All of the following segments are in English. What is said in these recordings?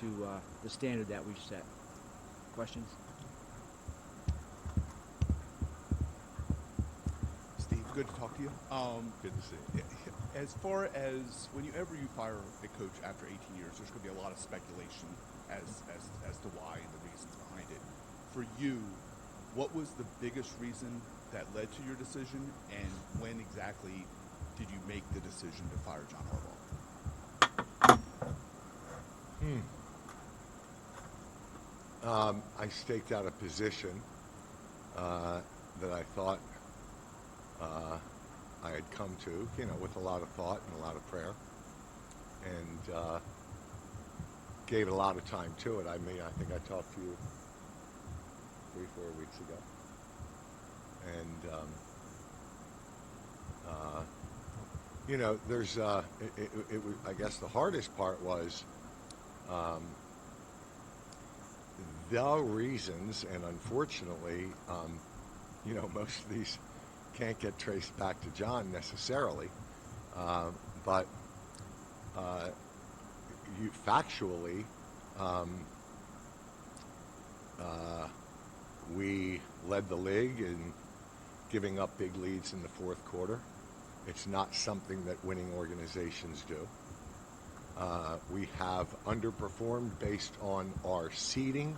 to the standard that we've set. Questions? Steve, good to talk to you. Good to see you. As far as whenever you fire a coach after 18 years, there's going to be a lot of speculation as to why and the reasons behind it. For you, what was the biggest reason that led to your decision, and when exactly did you make the decision to fire John Harbaugh? I staked out a position that I thought I had come to, with a lot of thought and a lot of prayer, and gave it a lot of time to it. I mean, I think I talked to you 3-4 weeks ago, and there's I guess the hardest part was the reasons, and unfortunately, most of these can't get traced back to John necessarily, but factually, we led the league in giving up big leads in the fourth quarter. It's not something that winning organizations do. We have underperformed based on our seeding.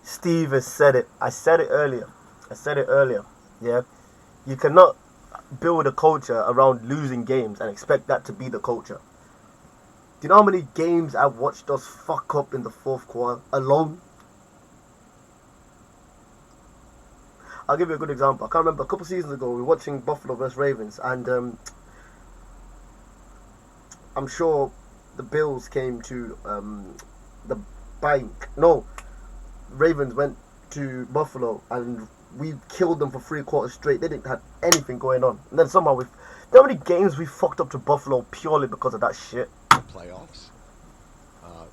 Steve has said it. I said it earlier. Yeah. You cannot build a culture around losing games and expect that to be the culture. Do you know how many games I've watched us fuck up in the fourth quarter alone? I'll give you a good example. I can't remember, a couple seasons ago, we were watching Buffalo vs. Ravens, and I'm sure the Bills came to the bank. No, Ravens went to Buffalo, and we killed them for 3 quarters straight. They didn't have anything going on. And then somehow you know how many games we fucked up to Buffalo purely because of that shit? Playoffs.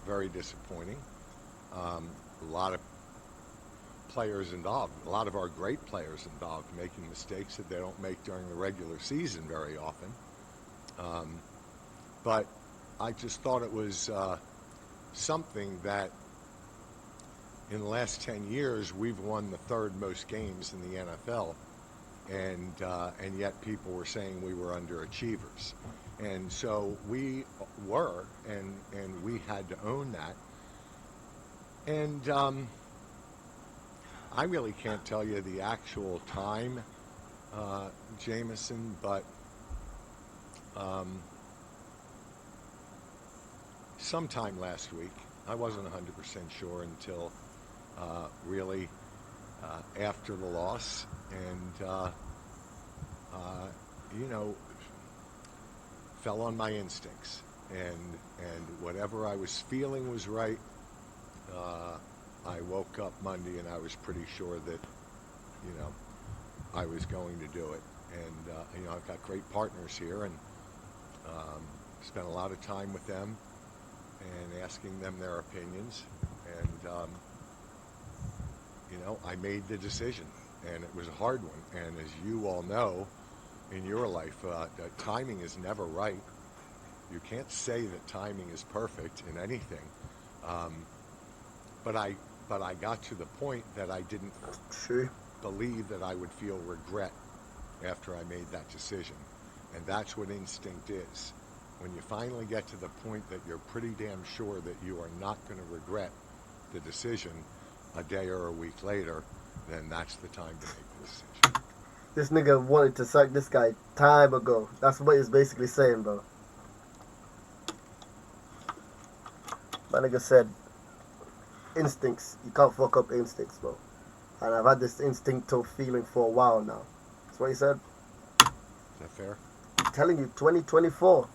Very disappointing. A lot of players involved, a lot of our great players involved, making mistakes that they don't make during the regular season very often. But I just thought it was something that in the last 10 years we've won the 3rd most games in the NFL, and yet people were saying we were underachievers. And so we were, and we had to own that. And I really can't tell you the actual time, Jameson, but sometime last week. I wasn't 100% sure until really after the loss, and fell on my instincts, and whatever I was feeling was right. I woke up Monday and I was pretty sure that, I was going to do it. And, I've got great partners here, and spent a lot of time with them and asking them their opinions. And, I made the decision, and it was a hard one. And as you all know, in your life, timing is never right. You can't say that timing is perfect in anything. But I got to the point that I didn't believe that I would feel regret after I made that decision. And that's what instinct is. When you finally get to the point that you're pretty damn sure that you are not going to regret the decision a day or a week later, then that's the time to make the decision. This nigga wanted to sack this guy time ago. That's what he's basically saying, bro. My nigga said, instincts. You can't fuck up instincts, bro. And I've had this instinctive feeling for a while now. That's what he said. Is that fair? I'm telling you, 2024.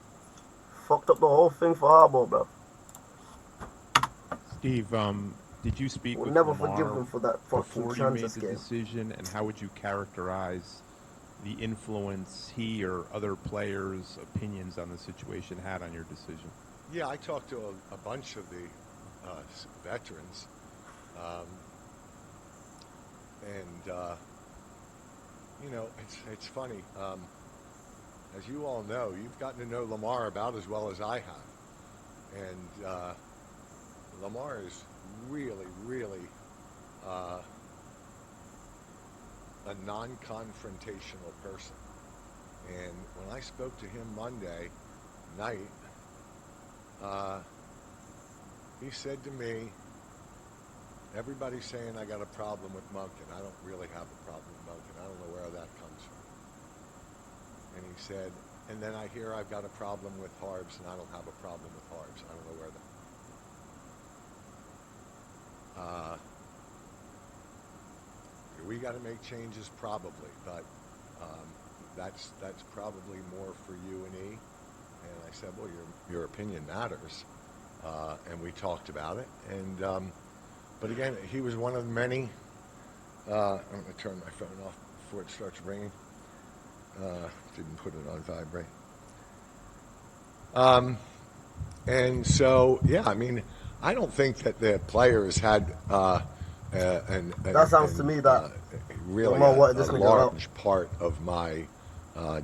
Fucked up the whole thing for Harbaugh, bro. Steve, did you speak We'll with never Lamar forgive him for that fucking before you made Kansas the game. decision, and how would you characterize the influence he or other players' opinions on the situation had on your decision? Yeah, I talked to a bunch of the veterans, and it's funny. as you all know, you've gotten to know Lamar about as well as I have. And Lamar is really, really a non-confrontational person. And when I spoke to him Monday night, he said to me, everybody's saying I got a problem with Monken. I don't really have a problem with Monken. I don't know where that comes from. And he said, and then I hear I've got a problem with Harbs, and I don't have a problem with Harbs. I don't know where that. We got to make changes, probably, but that's probably more for you and E. And I said, well, your opinion matters, and we talked about it. And but again, he was one of many. I'm going to turn my phone off before it starts ringing. Didn't put it on vibrate. And so, yeah, I mean, I don't think that the players had that sounds to me that really Lamar wanted a this nigga out. large part of my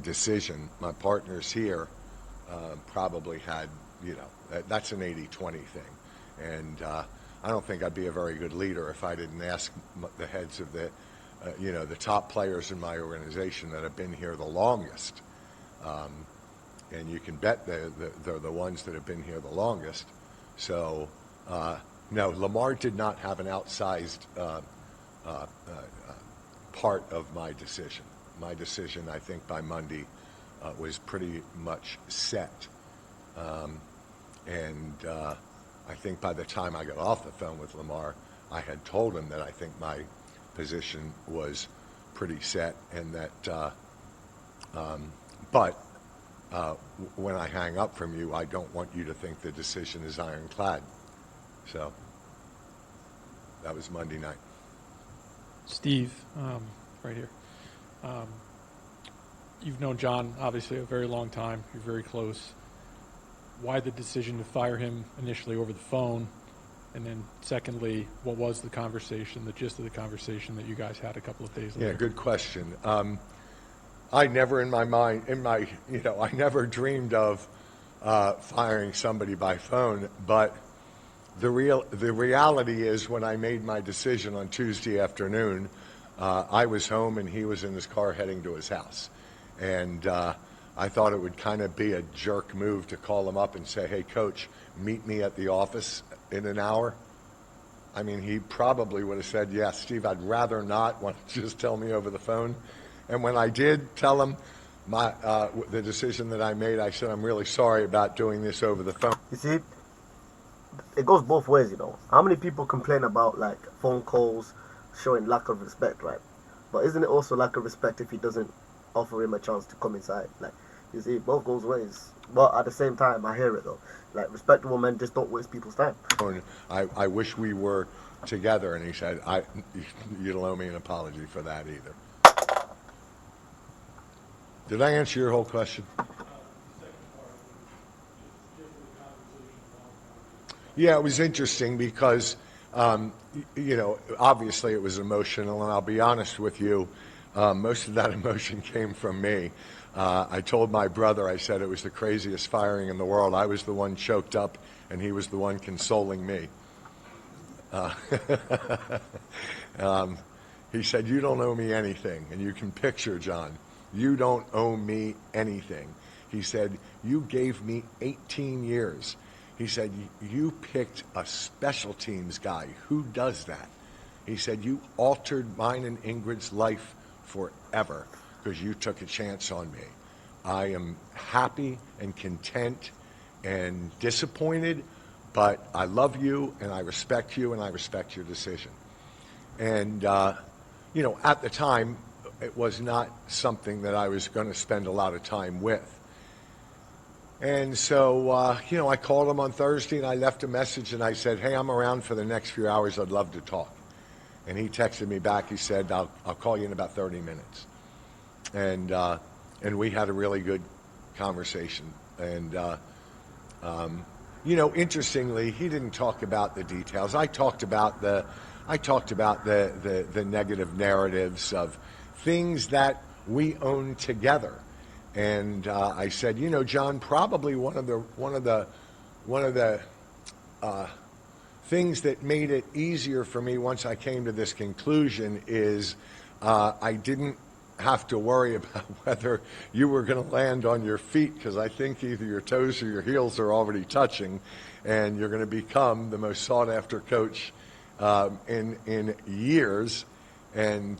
decision. My partners here probably had, that's an 80-20 thing. And I don't think I'd be a very good leader if I didn't ask the heads of the top players in my organization that have been here the longest. And you can bet they're the ones that have been here the longest. So, no, Lamar did not have an outsized part of my decision. My decision, I think, by Monday was pretty much set. And I think by the time I got off the phone with Lamar, I had told him that I think my position was pretty set, and that but when I hang up from you, I don't want you to think the decision is ironclad. So that was Monday night. Steve, right here. You've known John, obviously, a very long time. You're very close. Why the decision to fire him initially over the phone? And then secondly, what was the conversation, the gist of the conversation that you guys had a couple of days later? Yeah, good question. I never in my mind, I never dreamed of firing somebody by phone, but the reality is when I made my decision on Tuesday afternoon, I was home and he was in his car heading to his house. And I thought it would kind of be a jerk move to call him up and say, hey, Coach, meet me at the office in an hour. I mean, he probably would have said, yeah, Steve, I'd rather not. Why don't you just tell me over the phone? And when I did tell him the decision that I made, I said, I'm really sorry about doing this over the phone. You see, it goes both ways, How many people complain about, like, phone calls showing lack of respect, right? But isn't it also lack of respect if he doesn't offer him a chance to come inside? Like, you see, it both goes ways. But at the same time, I hear it, though. Like, respectable men just don't waste people's time. I wish we were together, and he said, you don't owe me an apology for that either. Did I answer your whole question? Yeah, it was interesting because, obviously it was emotional, and I'll be honest with you, most of that emotion came from me. I told my brother, I said it was the craziest firing in the world. I was the one choked up, and he was the one consoling me. He said, you don't owe me anything, and you can picture, John, you don't owe me anything. He said, you gave me 18 years. He said, you picked a special teams guy. Who does that? He said, you altered mine and Ingrid's life forever because you took a chance on me. I am happy and content and disappointed, but I love you and I respect you and I respect your decision. And, at the time, it was not something that I was going to spend a lot of time with. And so, I called him on Thursday and I left a message and I said, hey, I'm around for the next few hours. I'd love to talk. And he texted me back. He said, I'll call you in about 30 minutes. And we had a really good conversation. And, interestingly, he didn't talk about the details. I talked about the negative narratives of things that we own together. And I said, John, probably one of the things that made it easier for me once I came to this conclusion is I didn't have to worry about whether you were going to land on your feet, because I think either your toes or your heels are already touching, and you're going to become the most sought-after coach in years. And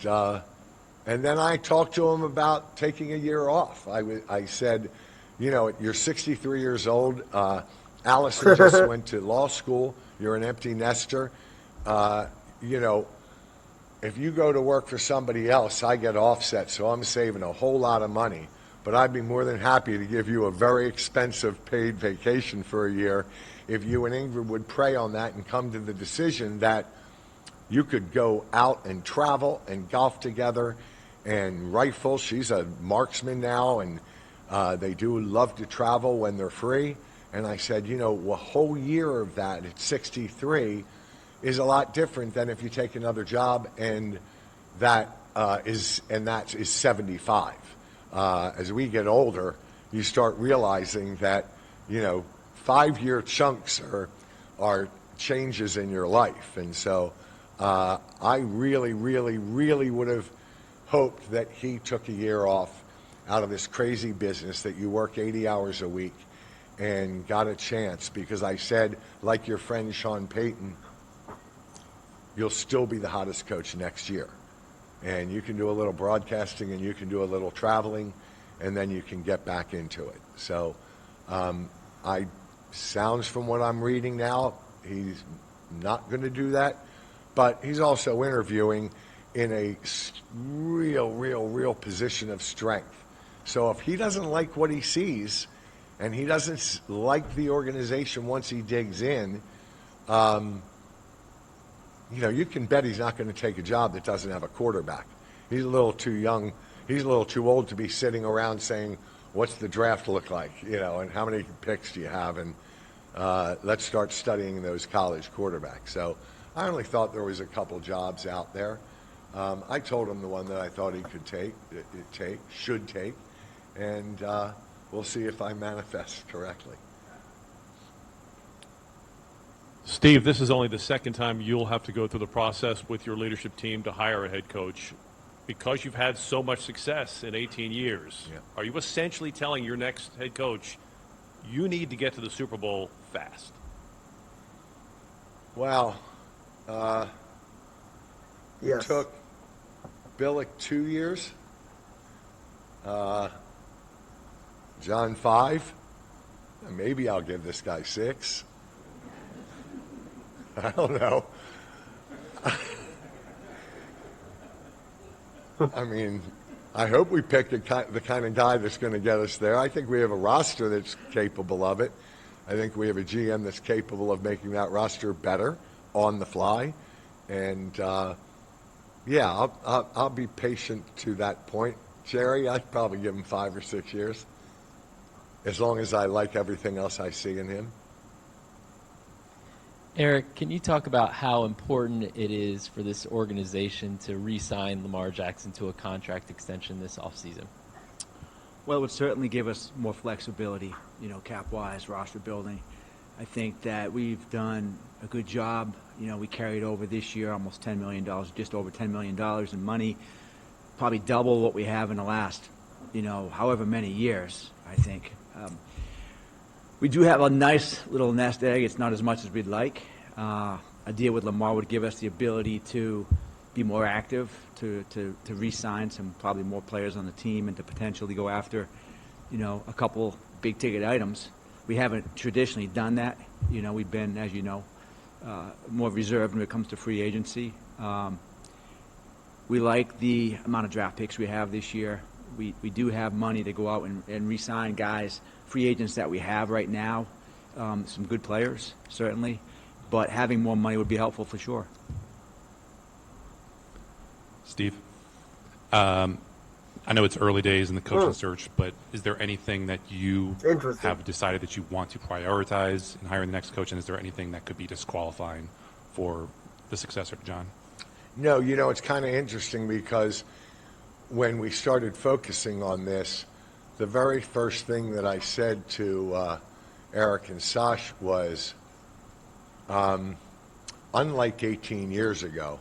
then I talked to him about taking a year off. I said, you're 63 years old. Allison just went to law school. You're an empty nester. If you go to work for somebody else, I get offset, so I'm saving a whole lot of money. But I'd be more than happy to give you a very expensive paid vacation for a year if you and Ingrid would pray on that and come to the decision that you could go out and travel and golf together and rifle. She's a marksman now, and they do love to travel when they're free. And I said, a whole year of that at 63 is a lot different than if you take another job, and that is 75. As we get older, you start realizing that 5-year chunks are changes in your life, and so I really, really, really would have hoped that he took a year off out of this crazy business that you work 80 hours a week and got a chance, because I said, like your friend Sean Payton, you'll still be the hottest coach next year. And you can do a little broadcasting, and you can do a little traveling, and then you can get back into it. So sounds from what I'm reading now, he's not going to do that. But he's also interviewing in a real position of strength. So if he doesn't like what he sees, and he doesn't like the organization once he digs in, you can bet he's not going to take a job that doesn't have a quarterback. He's a little too young. He's a little too old to be sitting around saying, what's the draft look like, and how many picks do you have, and let's start studying those college quarterbacks. So I only thought there was a couple jobs out there. I told him the one that I thought he could should take, and we'll see if I manifest correctly. Steve, this is only the second time you'll have to go through the process with your leadership team to hire a head coach. Because you've had so much success in 18 years, Are you essentially telling your next head coach, you need to get to the Super Bowl fast? Well, Yes. it took Billick 2 years, John 5, maybe I'll give this guy 6. I don't know. I mean, I hope we pick the kind of guy that's going to get us there. I think we have a roster that's capable of it. I think we have a GM that's capable of making that roster better on the fly. And, I'll be patient to that point. Jerry, I'd probably give him 5 or 6 years, as long as I like everything else I see in him. Eric, can you talk about how important it is for this organization to re-sign Lamar Jackson to a contract extension this offseason? Well, it would certainly give us more flexibility, cap-wise, roster building. I think that we've done a good job. We carried over this year almost $10 million, just over $10 million in money, probably double what we have in the last, however many years, I think. We do have a nice little nest egg. It's not as much as we'd like. A deal with Lamar would give us the ability to be more active, to re-sign some probably more players on the team, and to potentially go after, a couple big-ticket items. We haven't traditionally done that. We've been, as you know, more reserved when it comes to free agency. We like the amount of draft picks we have this year. We do have money to go out and re-sign guys, free agents that we have right now, some good players, certainly, but having more money would be helpful for sure. Steve, I know it's early days in the coaching search, but is there anything that you have decided that you want to prioritize in hiring the next coach, and is there anything that could be disqualifying for the successor to John? No, it's kind of interesting because when we started focusing on this, the very first thing that I said to Eric and Sash was, unlike 18 years ago,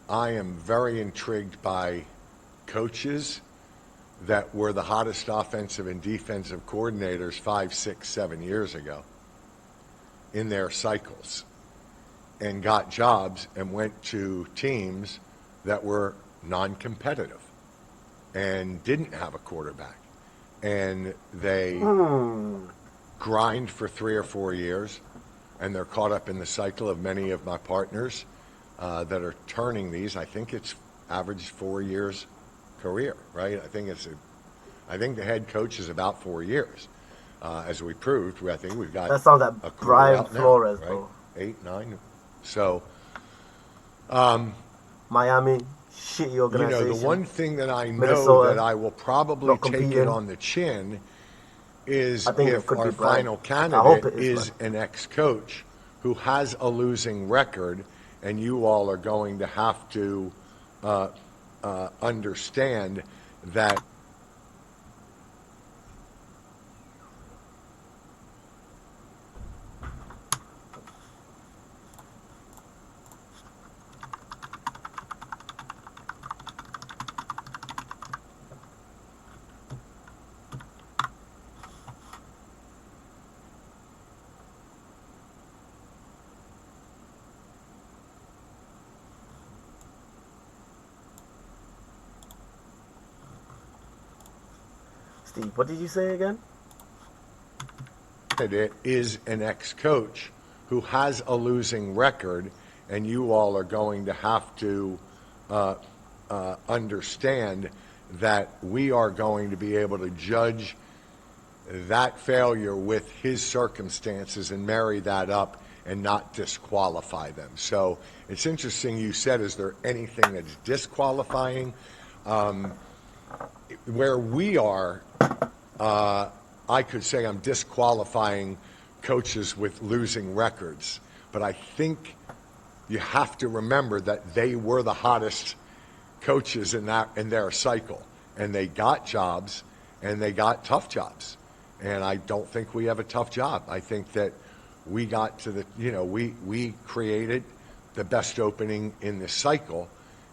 I am very intrigued by coaches that were the hottest offensive and defensive coordinators 5, 6, 7 years ago in their cycles and got jobs and went to teams that were non-competitive and didn't have a quarterback. And they grind for 3 or 4 years, and they're caught up in the cycle of many of my partners that are turning these. I think it's average 4 years career, right? I think the head coach is about 4 years. As we proved, I think we've got That sounds like a career Brian out now, Flores, right? bro. 8, 9. So, Miami, shitty organization. the one thing that I know Minnesota, that I will probably not take it competing. on the chin is I think it if could be our Brian. final I hope candidate it is, is an ex-coach who has a losing record, and you all are going to have to understand that. Steve, what did you say again? It is an ex-coach who has a losing record, and you all are going to have to understand that we are going to be able to judge that failure with his circumstances and marry that up and not disqualify them. So it's interesting you said, is there anything that's disqualifying? Where we are, I could say I'm disqualifying coaches with losing records, but I think you have to remember that they were the hottest coaches in their cycle, and they got jobs, and they got tough jobs. And I don't think we have a tough job. I think that we got to the, we created the best opening in this cycle,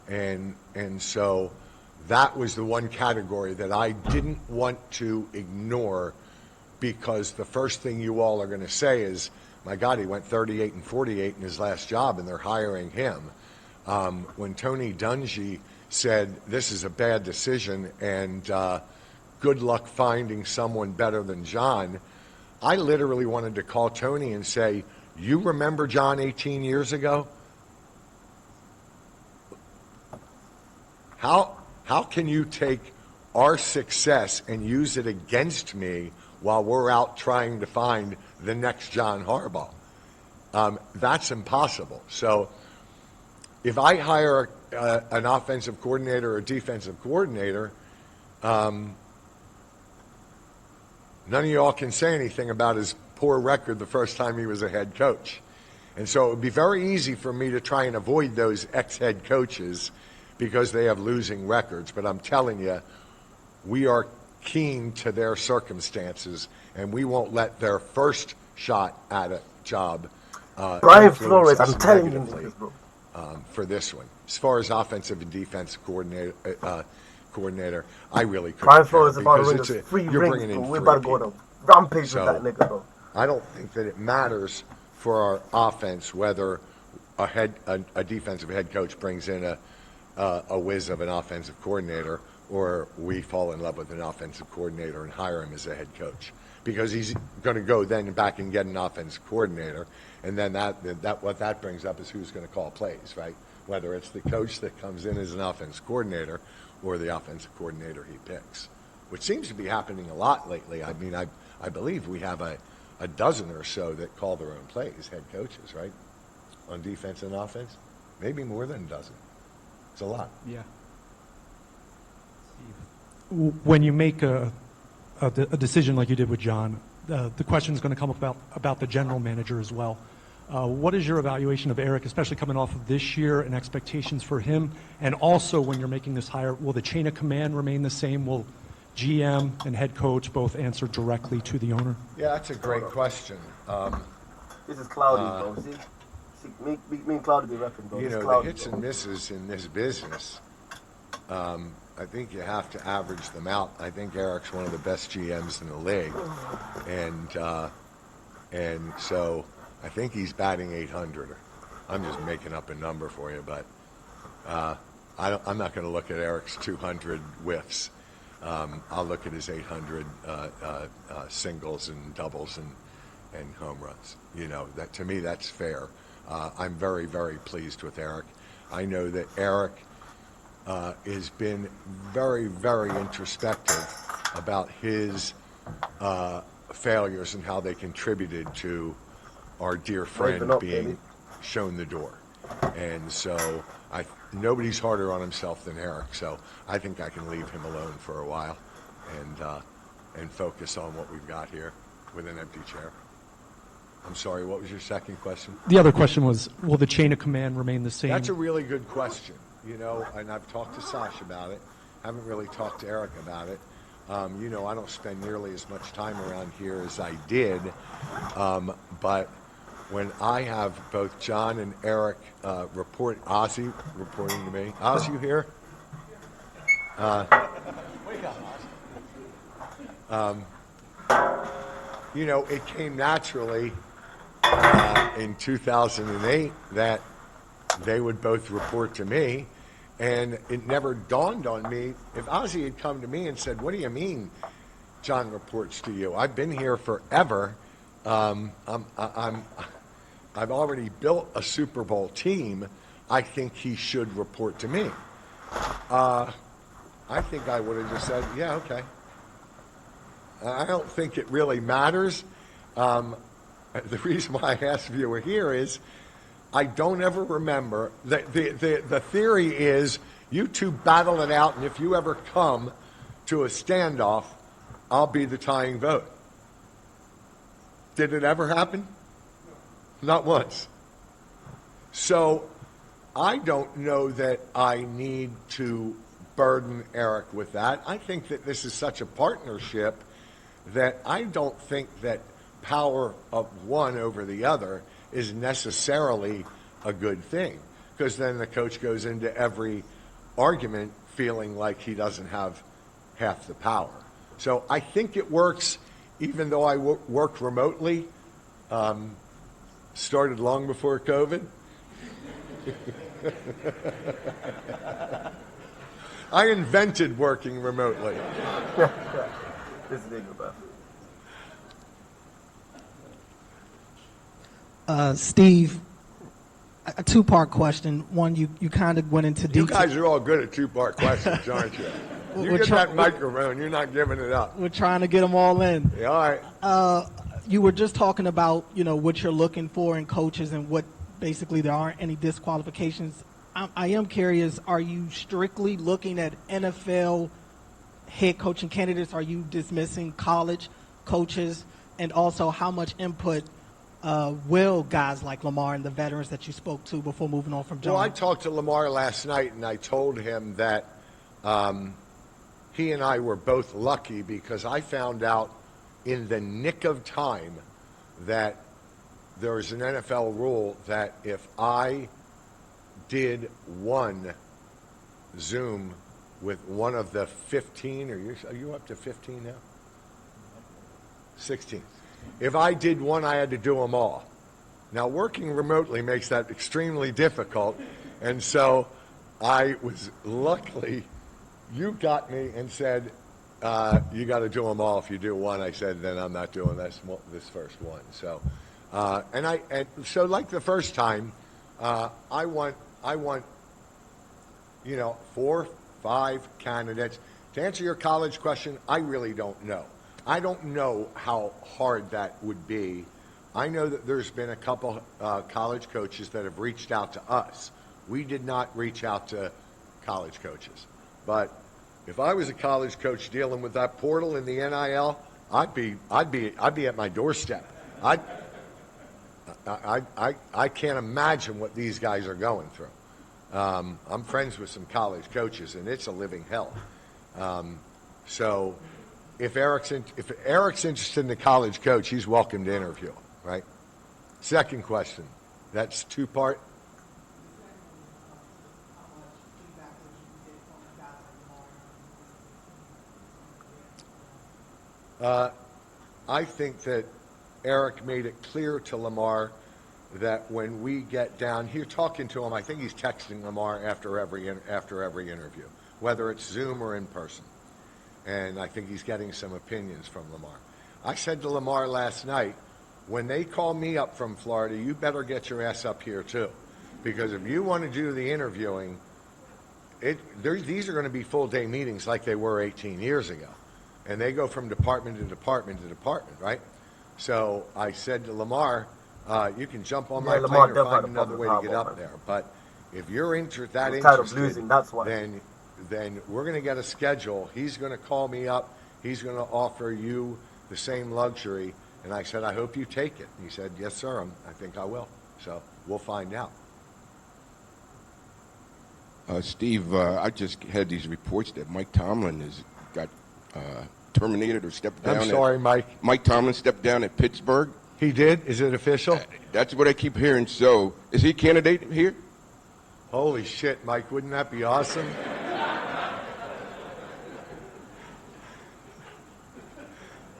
and so that was the one category that I didn't want to ignore, because the first thing you all are going to say is, my God, he went 38 and 48 in his last job, and they're hiring him. When Tony Dungy said, this is a bad decision, and good luck finding someone better than John, I literally wanted to call Tony and say, you remember John 18 years ago? How can you take our success and use it against me while we're out trying to find the next John Harbaugh? That's impossible. So if I hire an offensive coordinator or a defensive coordinator, none of y'all can say anything about his poor record the first time he was a head coach. And so it would be very easy for me to try and avoid those ex-head coaches because they have losing records. But I'm telling you, we are keen to their circumstances, and we won't let their first shot at a job Brian influence Flores, us I'm telling you, negatively, niggas, bro. for this one. As far as offensive and defensive coordinator, I really couldn't. Brian Flores is about to because ring us 3 you're rings, bringing bro. in We're three about to go on people. a rampage So, with that nigga, bro. I don't think that it matters for our offense whether a defensive head coach brings in a whiz of an offensive coordinator, or we fall in love with an offensive coordinator and hire him as a head coach, because he's going to go then back and get an offensive coordinator, and then that what that brings up is who's going to call plays, right? Whether it's the coach that comes in as an offensive coordinator or the offensive coordinator he picks, which seems to be happening a lot lately. I mean, I believe we have a dozen or so that call their own plays, head coaches, right? On defense and offense, maybe more than a dozen. It's a lot. Yeah. When you make a decision like you did with John, the question is going to come about the general manager as well. What is your evaluation of Eric, especially coming off of this year, and expectations for him? And also, when you're making this hire, will the chain of command remain the same? Will GM and head coach both answer directly to the owner? Yeah, that's a great question. This is Cloudy, bro. See, me and Cloudy be repping, bro. You This know, Cloudy, the hits bro. and misses in this business, I think you have to average them out. I think Eric's one of the best GMs in the league, and so I think he's batting 800. I'm just making up a number for you, but I'm not going to look at Eric's 200 whiffs. I'll look at his 800 singles and doubles and home runs. You know, that to me that's fair. I'm very, very pleased with Eric. I know that Eric has been very, very introspective about his failures and how they contributed to our dear friend up, being baby. shown the door. And so nobody's harder on himself than Eric. So I think I can leave him alone for a while and focus on what we've got here with an empty chair. I'm sorry, what was your second question? The other question was, will the chain of command remain the same? That's a really good question, you know, and I've talked to Sash about it. Haven't really talked to Eric about it. You know, I don't spend nearly as much time around here as I did, but when I have both John and Eric Ozzy reporting to me. Oz, you here? You know, it came naturally in 2008 that they would both report to me, and it never dawned on me. If Ozzy had come to me and said, "What do you mean John reports to you? I've been here forever. I've already built a Super Bowl team. I think he should report to me." I think I would have just said, "Yeah, okay." I don't think it really matters. The reason why I asked if you were here is I don't ever remember. The theory is you two battle it out, and if you ever come to a standoff, I'll be the tying vote. Did it ever happen? Not once. So I don't know that I need to burden Eric with that. I think that this is such a partnership that I don't think that power of one over the other is necessarily a good thing, because then the coach goes into every argument feeling like he doesn't have half the power. So I think it works, even though I work remotely. Started long before COVID. I invented working remotely. This is Igor, Steve, a two-part question. One, you kind of went into detail. You guys are all good at two-part questions, aren't you? You get that microphone, you're not giving it up. We're trying to get them all in. Yeah, all right. You were just talking about, you know, what you're looking for in coaches and what basically there aren't any disqualifications. I am curious, are you strictly looking at NFL head coaching candidates? Are you dismissing college coaches? And also, how much input will guys like Lamar and the veterans that you spoke to before moving on from John? Well, I talked to Lamar last night, and I told him that he and I were both lucky because I found out in the nick of time that there is an NFL rule that if I did one Zoom with one of the 15, are you up to 15 now? 16. If I did one, I had to do them all. Now, working remotely makes that extremely difficult, and so I was luckily, you got me and said, you got to do them all. If you do one, I said, then I'm not doing this first one. So, so like the first time, I want, 4, 5 candidates. To answer your college question, I really don't know. I don't know how hard that would be. I know that there's been a couple college coaches that have reached out to us. We did not reach out to college coaches. But if I was a college coach dealing with that portal in the NIL, I'd be at my doorstep. I can't imagine what these guys are going through. I'm friends with some college coaches, and it's a living hell. So if Eric's interested in the college coach, he's welcome to interview, right? Second question. That's two-part. I think that Eric made it clear to Lamar that when we get down here, talking to him, I think he's texting Lamar after every interview, whether it's Zoom or in person. And I think he's getting some opinions from Lamar. I said to Lamar last night, when they call me up from Florida, you better get your ass up here too. Because if you want to do the interviewing, these are going to be full-day meetings like they were 18 years ago. And they go from department to department to department, right? So I said to Lamar, you can jump on my plane or find another way to get up there. But if you're that interested, then we're going to get a schedule. He's going to call me up. He's going to offer you the same luxury. And I said, I hope you take it. And he said, yes, sir, I think I will. So we'll find out. Steve, I just had these reports that Mike Tomlin has got terminated or stepped down. I'm sorry, Mike. Mike Tomlin stepped down at Pittsburgh. He did? Is it official? That's what I keep hearing. So is he a candidate here? Holy shit, Mike. Wouldn't that be awesome?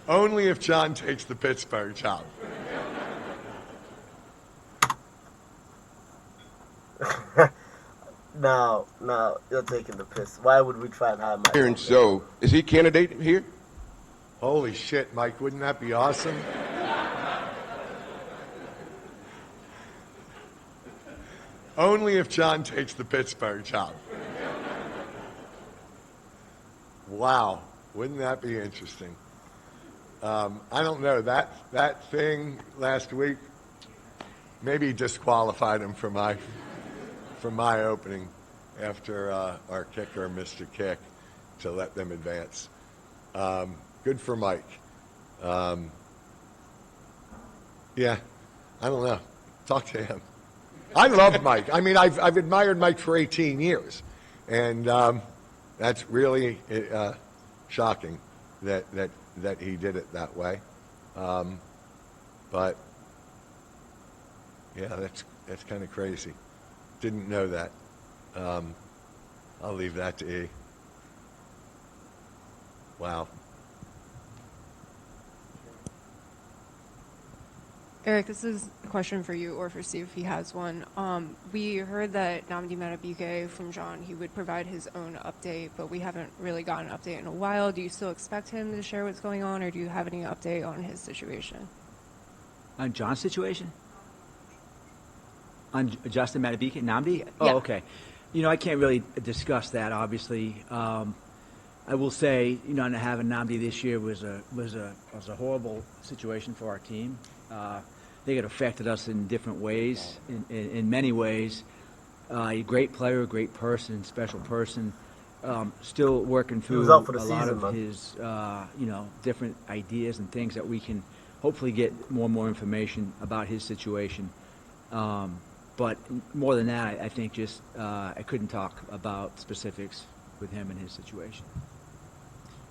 Only if John takes the Pittsburgh job. No, you're taking the piss. Why would we try and hire Mike? And so, is he a candidate here? Holy shit, Mike. Wouldn't that be awesome? Only if John takes the Pittsburgh job. Wow. Wouldn't that be interesting? I don't know. That thing last week maybe disqualified him from my opening after our kicker missed a kick to let them advance. Good for Mike. Yeah, I don't know. Talk to him. I love Mike. I mean, I've admired Mike for 18 years, and that's really shocking that he did it that way. But yeah, that's kind of crazy. Didn't know that. I'll leave that to E. Wow. Eric, this is a question for you or for Steve if he has one. We heard that Nnamdi Madubuike from John, he would provide his own update, but we haven't really gotten an update in a while. Do you still expect him to share what's going on, or do you have any update on his situation? On John's situation? On Justin Madubuike, Nnamdi? Oh, Yeah. okay. I can't really discuss that, obviously. I will say, not having Nnamdi this year was a horrible situation for our team. I think it affected us in different ways, in many ways. A great player, a great person, special person. Still working through a lot of his, different ideas and things that we can hopefully get more and more information about his situation. But more than that, I think just I couldn't talk about specifics with him and his situation.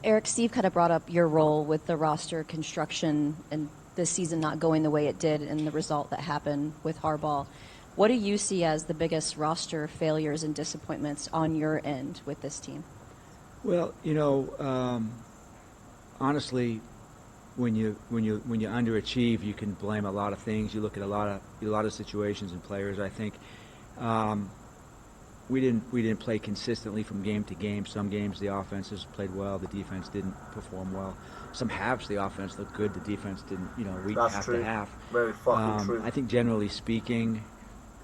Eric, Steve kind of brought up your role with the roster construction and this season not going the way it did and the result that happened with Harbaugh. What do you see as the biggest roster failures and disappointments on your end with this team? Well, honestly, when you underachieve, you can blame a lot of things. You look at a lot of situations and players. I think we didn't play consistently from game to game. Some games the offenses played well, the defense didn't perform well. Some halves the offense looked good, the defense didn't. Weak half to half. Very fucking true. I think generally speaking,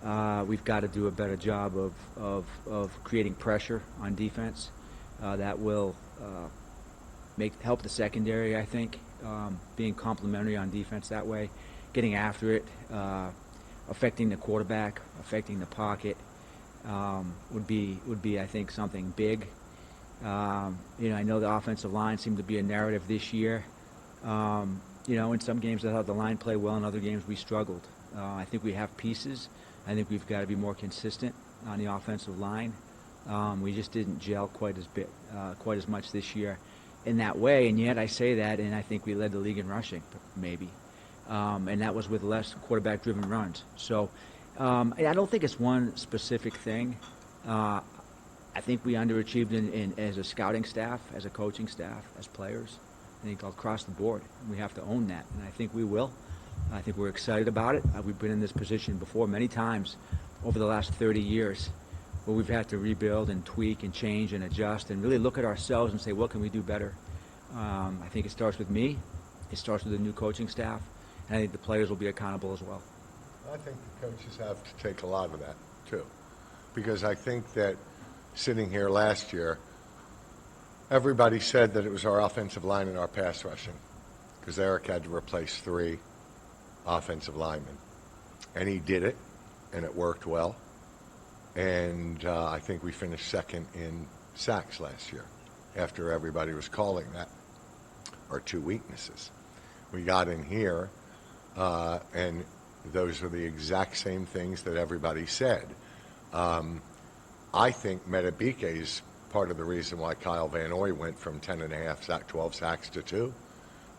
we've got to do a better job of creating pressure on defense. That will help the secondary, I think, being complementary on defense that way, getting after it, affecting the quarterback, affecting the pocket, would be I think something big. I know the offensive line seemed to be a narrative this year. In some games I thought the line played well, in other games we struggled. I think we have pieces. I think we've got to be more consistent on the offensive line. We just didn't gel quite as much this year. in that way, and yet I say that, and I think we led the league in rushing, maybe. And that was with less quarterback-driven runs. So I don't think it's one specific thing. I think we underachieved in as a scouting staff, as a coaching staff, as players. I think across the board. We have to own that, and I think we will. I think we're excited about it. We've been in this position before many times over the last 30 years where we've had to rebuild and tweak and change and adjust and really look at ourselves and say, what can we do better? I think it starts with me. It starts with the new coaching staff. And I think the players will be accountable as well. I think the coaches have to take a lot of that, too. Because I think that sitting here last year, everybody said that it was our offensive line and our pass rushing. Because Eric had to replace 3 offensive linemen. And he did it, and it worked well. And I think we finished second in sacks last year after everybody was calling that our 2 weaknesses. We got in here, and those are the exact same things that everybody said. I think Metabike is part of the reason why Kyle Van Noy went from 10.5 12 sacks to 2.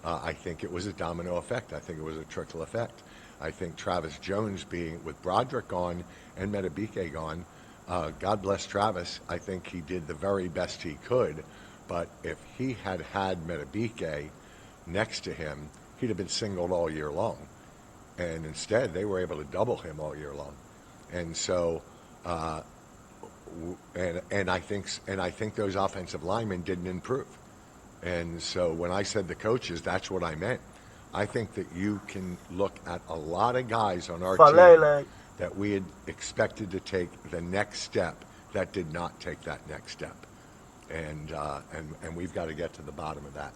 I think it was a domino effect. I think it was a trickle effect. I think Travis Jones being with Broderick gone and Metabike gone, God bless Travis. I think he did the very best he could. But if he had had Metabike next to him, he'd have been singled all year long. And instead, they were able to double him all year long. And so, and I think those offensive linemen didn't improve. And so when I said the coaches, that's what I meant. I think that you can look at a lot of guys on our team that we had expected to take the next step that did not take that next step. And we've got to get to the bottom of that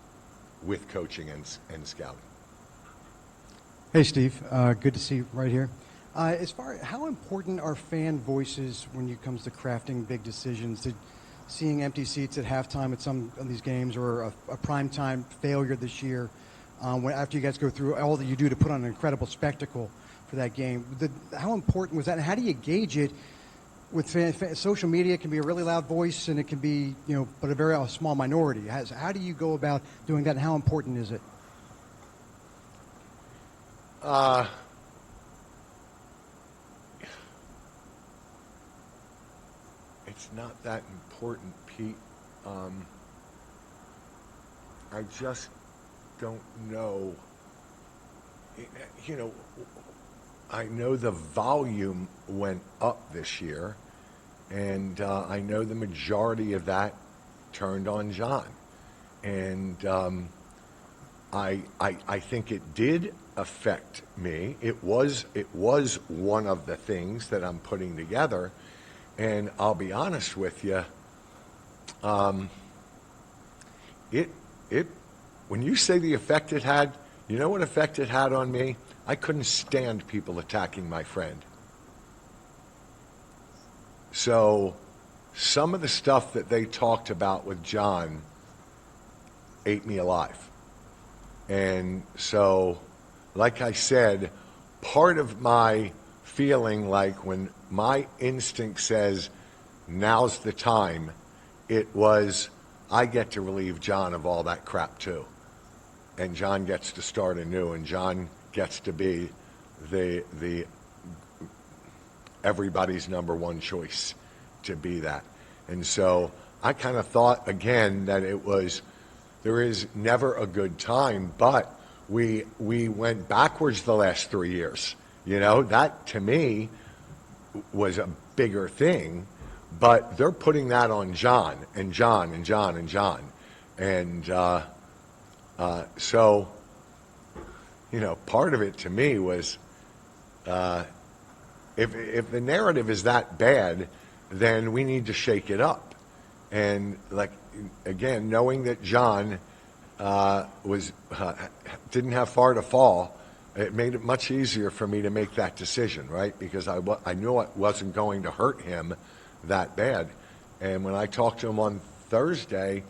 with coaching and scouting. Hey, Steve. Good to see you right here. As far as how important are fan voices when it comes to crafting big decisions, to seeing empty seats at halftime at some of these games, or a primetime failure this year, after you guys go through all that you do to put on an incredible spectacle for that game? How important was that, and how do you gauge it? With social media, it can be a really loud voice, and it can be, but a very small minority. How do you go about doing that, and how important is it? It's not that important, Pete. I just don't know. I know the volume went up this year, and I know the majority of that turned on John. And I think it did affect me. It was one of the things that I'm putting together. And I'll be honest with you, when you say the effect it had, you know what effect it had on me? I couldn't stand people attacking my friend. So some of the stuff that they talked about with John ate me alive. And so, like I said, part of my feeling like when my instinct says, now's the time, it was, I get to relieve John of all that crap too. And John gets to start anew, and John gets to be the everybody's number one choice to be that. And so I kind of thought, again, that there is never a good time, but we went backwards the last 3 years. That to me was a bigger thing, but they're putting that on John and John and John and John. And so, part of it to me was, if the narrative is that bad, then we need to shake it up. And again, knowing that John didn't have far to fall, it made it much easier for me to make that decision, right? Because I knew it wasn't going to hurt him that bad. And when I talked to him on Thursday,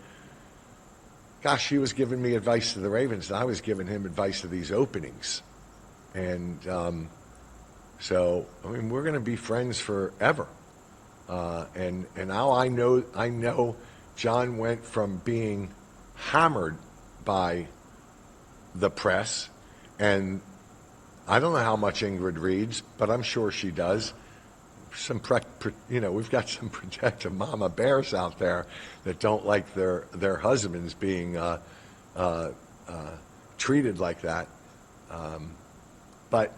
gosh, he was giving me advice to the Ravens, and I was giving him advice to these openings. And so, we're going to be friends forever. And now I know John went from being hammered by the press, and I don't know how much Ingrid reads, but I'm sure she does. We've got some protective mama bears out there that don't like their husbands being treated like that. But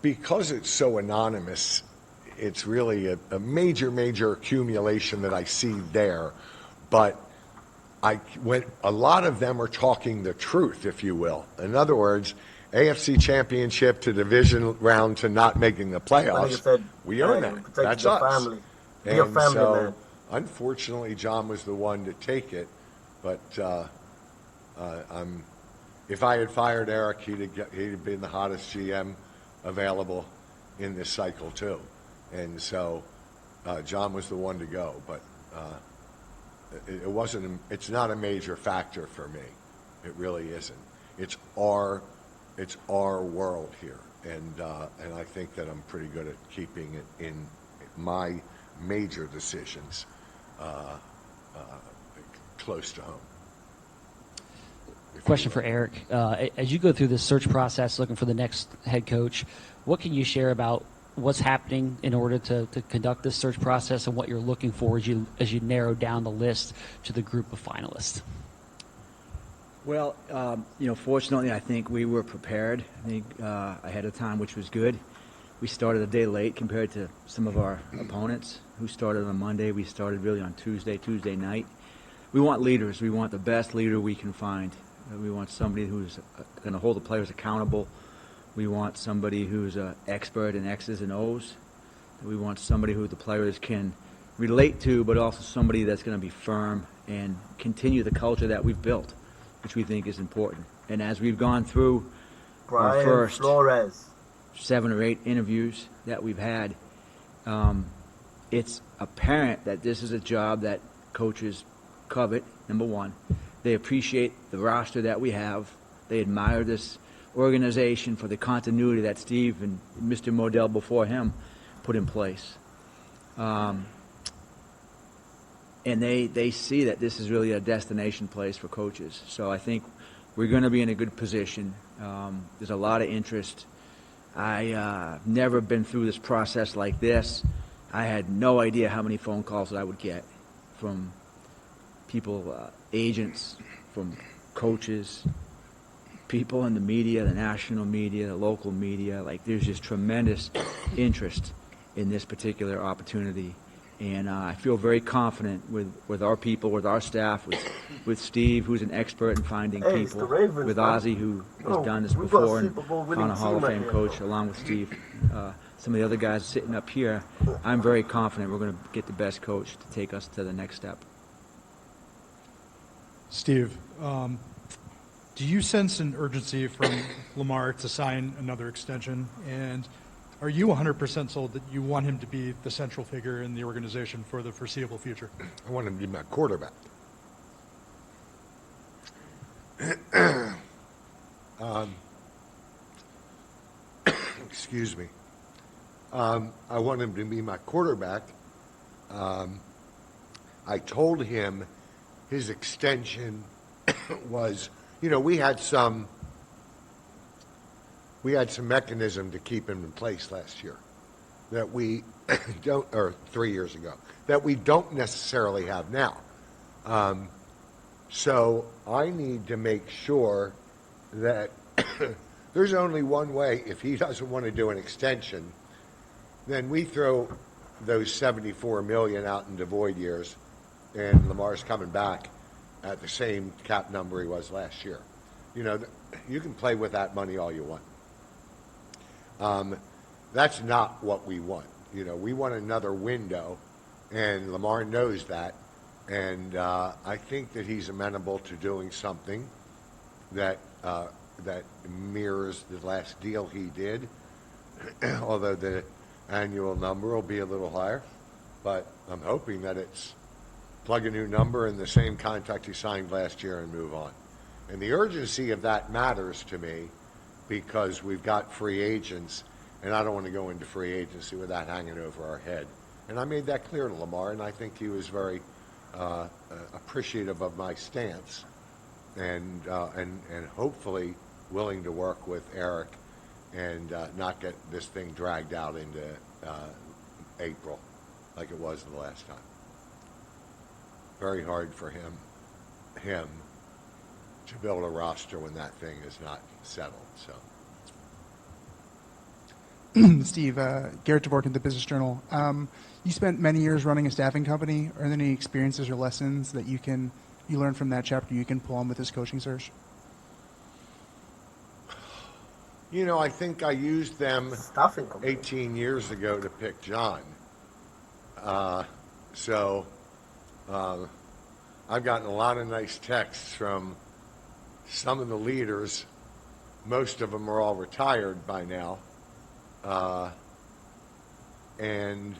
because it's so anonymous, it's really a major accumulation that I see there. But a lot of them are talking the truth, if you will. In other words, AFC Championship to division round to not making the playoffs, we earn that. That's us. Family. Be a And family so, man. unfortunately, John was the one to take it. But if I had fired Eric, he'd have been the hottest GM available in this cycle too. And so, John was the one to go. But it wasn't. It's not a major factor for me. It really isn't. It's our world here, and I think that I'm pretty good at keeping it in my major decisions close to home. Question for Eric. As you go through this search process looking for the next head coach, what can you share about what's happening in order to conduct this search process and what you're looking for as you narrow down the list to the group of finalists? Well, fortunately, I think we were prepared, ahead of time, which was good. We started a day late compared to some of our opponents who started on Monday. We started really on Tuesday night. We want leaders. We want the best leader we can find. We want somebody who's going to hold the players accountable. We want somebody who's an expert in X's and O's. We want somebody who the players can relate to, but also somebody that's going to be firm and continue the culture that we've built, which we think is important. And as we've gone through our first 7 or 8 interviews that we've had, it's apparent that this is a job that coaches covet, number one. They appreciate the roster that we have. They admire this organization for the continuity that Steve and Mr. Modell before him put in place. And they see that this is really a destination place for coaches. So I think we're going to be in a good position. There's a lot of interest. I've never been through this process like this. I had no idea how many phone calls that I would get from people, agents, from coaches, people in the media, the national media, the local media. Like, there's just tremendous interest in this particular opportunity. And I feel very confident with our people, with our staff, with Steve, who's an expert in finding people, Ravens, with Ozzie, who has done this before and found a Hall of Fame coach, along with Steve. Some of the other guys sitting up here. I'm very confident we're going to get the best coach to take us to the next step. Steve, do you sense an urgency from Lamar to sign another extension? And are you 100% sold that you want him to be the central figure in the organization for the foreseeable future? I want him to be my quarterback. Excuse me. I want him to be my quarterback. I told him his extension was, we had some mechanism to keep him in place last year that we don't, or 3 years ago, that we don't necessarily have now. So I need to make sure that there's only one way. If he doesn't want to do an extension, then we throw those $74 million out in the void years, and Lamar's coming back at the same cap number he was last year. You can play with that money all you want. That's not what we want. We want another window, and Lamar knows that. And I think that he's amenable to doing something that mirrors the last deal he did, although the annual number will be a little higher. But I'm hoping that it's plug a new number in the same contract he signed last year and move on. And the urgency of that matters to me because we've got free agents, and I don't want to go into free agency with that hanging over our head. And I made that clear to Lamar, and I think he was very appreciative of my stance and hopefully willing to work with Eric and not get this thing dragged out into April like it was the last time. Very hard for him to build a roster when that thing is not settled. So, Steve, Garrett Dvorkin, the Business Journal. You spent many years running a staffing company. Are there any experiences or lessons that you learned from that chapter you can pull on with this coaching search? you know, I think I used them 18 years ago to pick John. So I've gotten a lot of nice texts from some of the leaders. Most of them are all retired by now. And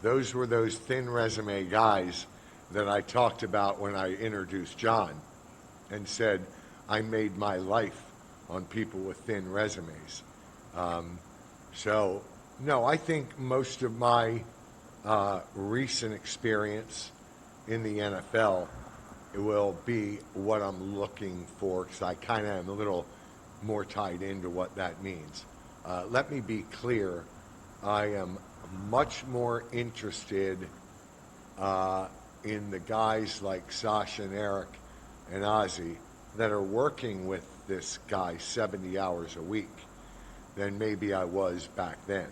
those were those thin resume guys that I talked about when I introduced John and said I made my life on people with thin resumes. So, no, I think most of my recent experience in the NFL will be what I'm looking for, because I kind of am a little more tied into what that means. Let me be clear, I am much more interested in the guys like Sasha and Eric and Ozzie that are working with this guy 70 hours a week than maybe I was back then.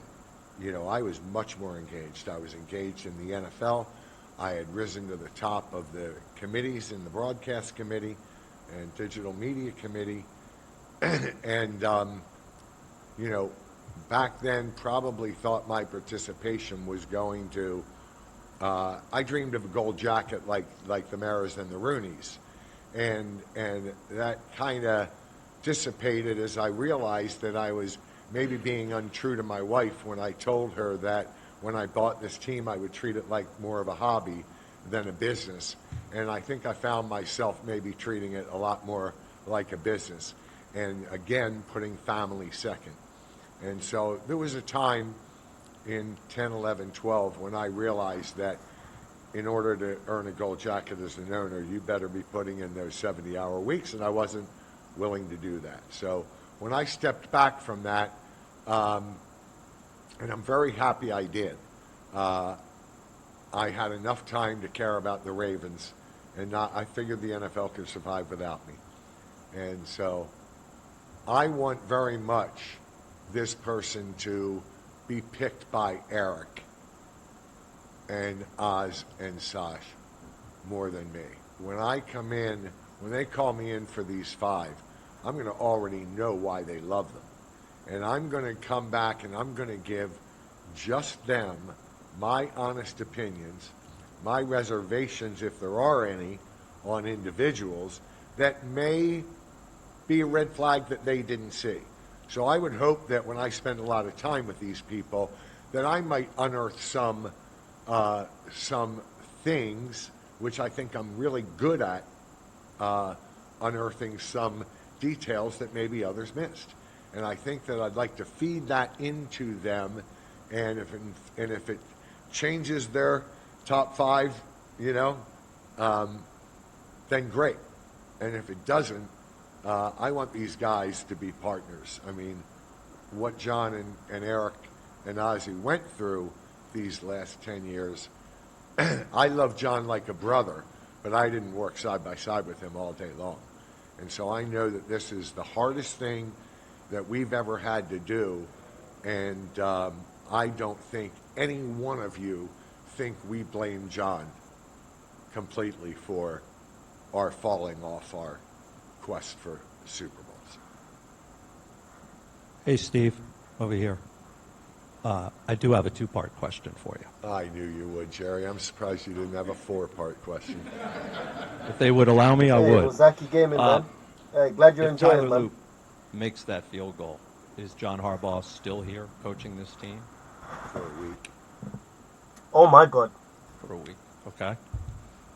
You know, I was much more engaged. I was engaged in the NFL. I had risen to the top of the committees in the broadcast committee and digital media committee. And, you know, back then probably thought my participation was going to, I dreamed of a gold jacket like the Maras and the Rooneys. And that kind of dissipated as I realized that I was maybe being untrue to my wife when I told her that when I bought this team I would treat it like more of a hobby than a business. And I think I found myself maybe treating it a lot more like a business. And again, putting family second. And so there was a time in 10, 11, 12 when I realized that in order to earn a gold jacket as an owner, you better be putting in those 70-hour weeks, and I wasn't willing to do that. So when I stepped back from that, and I'm very happy I did, I had enough time to care about the Ravens, and I figured the NFL could survive without me. And so I want very much this person to be picked by Eric and Oz and Sash more than me. When I come in, when they call me in for these 5, I'm going to already know why they love them. And I'm going to come back and I'm going to give just them my honest opinions, my reservations, if there are any, on individuals that may be a red flag that they didn't see. So I would hope that when I spend a lot of time with these people, that I might unearth some things, which I think I'm really good at, unearthing some details that maybe others missed. And I think that I'd like to feed that into them, and if it changes their top 5, you know, then great. And if it doesn't, I want these guys to be partners. I mean, what John and Eric and Ozzie went through these last 10 years, I love John like a brother, but I didn't work side by side with him all day long. And so I know that this is the hardest thing that we've ever had to do, and I don't think any one of you think we blame John completely for our falling off our quest for Super Bowls. Hey, Steve, over here. I do have a 2-part question for you. I knew you would, Jerry. I'm surprised you didn't have a 4-part question. If they would allow me, I would. Ozaki Gaming, man. Hey, glad you're if enjoying Tyler it, man. Loop makes that field goal, is John Harbaugh still here coaching this team? For a week. Oh, my God. For a week, okay.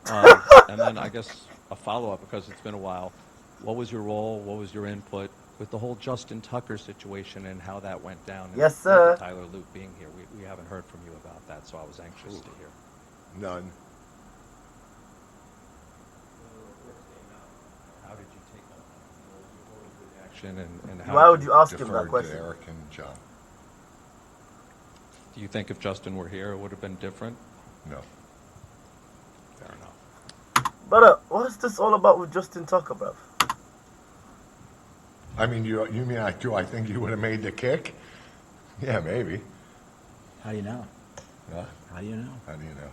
And then I guess a follow-up, because it's been a while. What was your role? What was your input with the whole Justin Tucker situation and how that went down? Yes, sir. Tyler Loop being here, we haven't heard from you about that, so I was anxious to hear. None. How situation and how Why did would you ask him that Deferred to question? Eric and John. Do you think if Justin were here, it would have been different? No. Fair enough. Brother, what is this all about with Justin Tucker, bruv? I mean, you mean do I think you would have made the kick? Yeah, maybe. How do you know? Huh? How do you know? How do you know?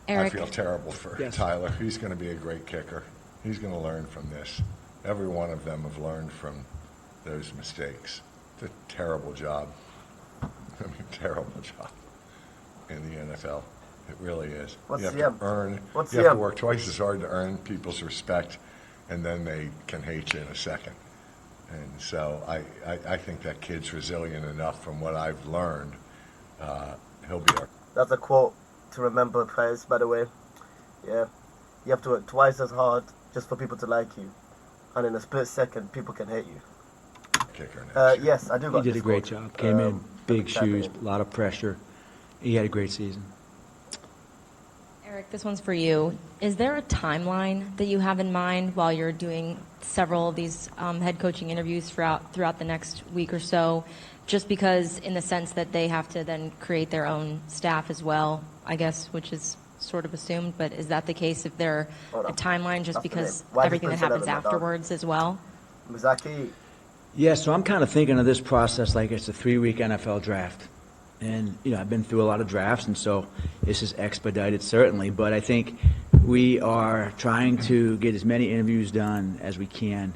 Eric. I feel terrible for Yes. Tyler. He's going to be a great kicker. He's going to learn from this. Every one of them have learned from those mistakes. It's a terrible job. I mean, terrible job in the NFL. It really is. What's you have the to M? earn. What's you the have M? to work twice as hard to earn people's respect, and then they can hate you in a second. And so I think that kid's resilient enough from what I've learned. He'll be our. That's a quote to remember, guys, by the way. Yeah. You have to work twice as hard just for people to like you. And in a split second, people can hate you. Kicker next year. Yes, I do He got did a this great quote. job. Came in, big let me tap shoes, in. a lot of pressure. He had a great season. Eric, this one's for you. Is there a timeline that you have in mind while you're doing several of these head coaching interviews throughout the next week or so? Just because in the sense that they have to then create their own staff as well, I guess, which is sort of assumed, but is that the case if they're Hold a on. timeline just That's the because name. Why everything that difference happens 11, my dog? afterwards as well? Mizaki, Yeah, so I'm kind of thinking of this process like it's a 3-week NFL draft. And, I've been through a lot of drafts, and so this is expedited, certainly. But I think we are trying to get as many interviews done as we can.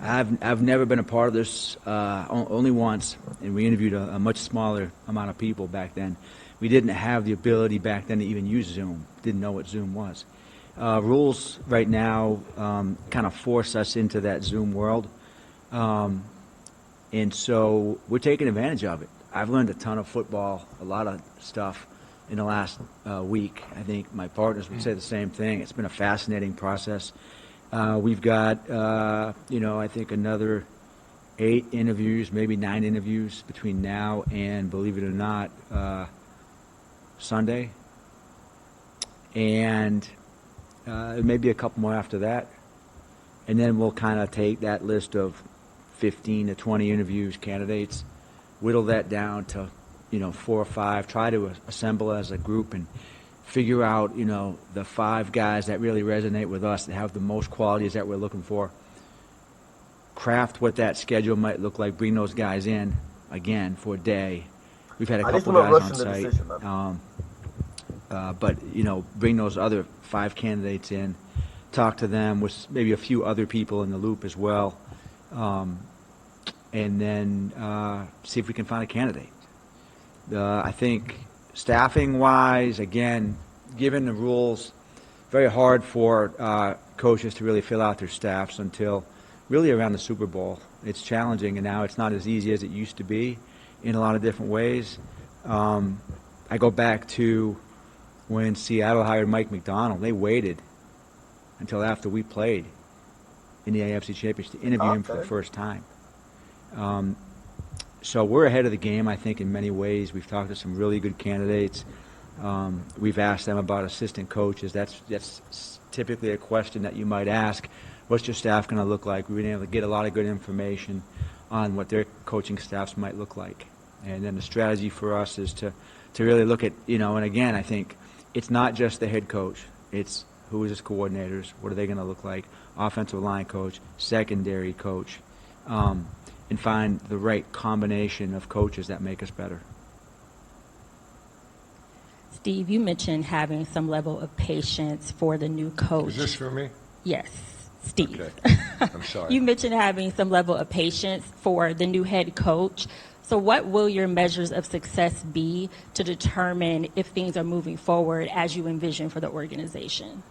I've never been a part of this, only once, and we interviewed a much smaller amount of people back then. We didn't have the ability back then to even use Zoom, didn't know what Zoom was. Rules right now kind of force us into that Zoom world. And so we're taking advantage of it. I've learned a ton of football, a lot of stuff in the last week. I think my partners would say the same thing. It's been a fascinating process. We've got, I think another 8 interviews, maybe 9 interviews between now and, believe it or not, Sunday. And maybe a couple more after that. And then we'll kind of take that list of 15 to 20 interviews, candidates, whittle that down to, 4 or 5, try to assemble as a group and figure out, the 5 guys that really resonate with us, that have the most qualities that we're looking for. Craft what that schedule might look like, bring those guys in, again, for a day. We've had a couple guys on site. But, bring those other 5 candidates in, talk to them with maybe a few other people in the loop as well. And then see if we can find a candidate. I think staffing-wise, again, given the rules, very hard for coaches to really fill out their staffs until really around the Super Bowl. It's challenging, and now it's not as easy as it used to be in a lot of different ways. I go back to when Seattle hired Mike McDonald. They waited until after we played in the AFC Championship to interview him for the first time. So we're ahead of the game, I think, in many ways. We've talked to some really good candidates. We've asked them about assistant coaches. That's typically a question that you might ask. What's your staff going to look like? We've been able to get a lot of good information on what their coaching staffs might look like. And then the strategy for us is to really look at, and again, I think it's not just the head coach. It's who is his coordinators, what are they going to look like, offensive line coach, secondary coach, and find the right combination of coaches that make us better. Steve, you mentioned having some level of patience for the new coach. Is this for me? Yes, Steve. Okay. I'm sorry. You mentioned having some level of patience for the new head coach. So what will your measures of success be to determine if things are moving forward as you envision for the organization?